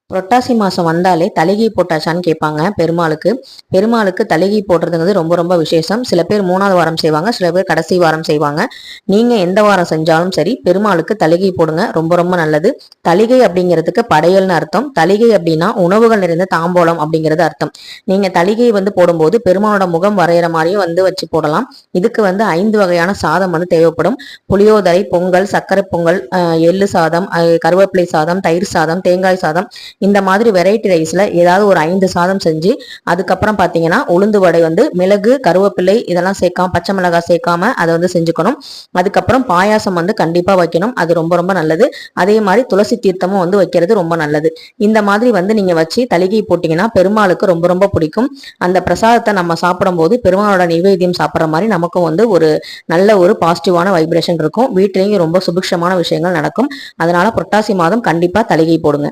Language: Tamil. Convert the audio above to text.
புரட்டாசி மாசம் வந்தாலே தலிகை போட்டாச்சான்னு கேட்பாங்க பெருமாளுக்கு. பெருமாளுக்கு தலிகை போடுறதுங்கிறது ரொம்ப ரொம்ப விசேஷம். சில பேர் 3வது வாரம் செய்வாங்க, சில பேர் கடைசி வாரம் செய்வாங்க. நீங்க எந்த வாரம் செஞ்சாலும் சரி பெருமாளுக்கு தலிகை போடுங்க, ரொம்ப ரொம்ப நல்லது. தலிகை அப்படிங்கிறதுக்கு படையல்னு அர்த்தம். தலிகை அப்படின்னா உணவுகள் நிறைந்த தாம்போலம் அப்படிங்கிறது அர்த்தம். நீங்க தலிகை போடும்போது பெருமாளோட முகம் வரைகிற மாதிரியும் வச்சு போடலாம். இதுக்கு 5 வகையான சாதம் தேவைப்படும். புளியோதரை, பொங்கல், சர்க்கரை பொங்கல், எள்ளு சாதம், கருவேப்பிலை சாதம், தயிர் சாதம், தேங்காய் சாதம், இந்த மாதிரி வெரைட்டி ரைஸ்ல ஏதாவது ஒரு 5 சாதம் செஞ்சு, அதுக்கப்புறம் பாத்தீங்கன்னா உளுந்து வடை மிளகு, கருவேப்பிலை இதெல்லாம் சேர்க்காம, பச்சை மிளகாய் சேர்க்காம அதை செஞ்சுக்கணும். அதுக்கப்புறம் பாயாசம் கண்டிப்பா வைக்கணும், அது ரொம்ப ரொம்ப நல்லது. அதே மாதிரி துளசி தீர்த்தமும் வைக்கிறது ரொம்ப நல்லது. இந்த மாதிரி நீங்க வச்சு தலிகை போட்டீங்கன்னா பெருமாளுக்கு ரொம்ப ரொம்ப பிடிக்கும். அந்த பிரசாதத்தை நம்ம சாப்பிடும் போது பெருமாளோட நைவேத்தியம் சாப்பிட்ற மாதிரி நமக்கும் ஒரு நல்ல ஒரு பாசிட்டிவான வைப்ரேஷன் இருக்கும். வீட்டிலேயும் ரொம்ப சுபிக்ஷமான விஷயங்கள் நடக்கும். அதனால புரட்டாசி மாதம் கண்டிப்பா தலிகை போடுங்க.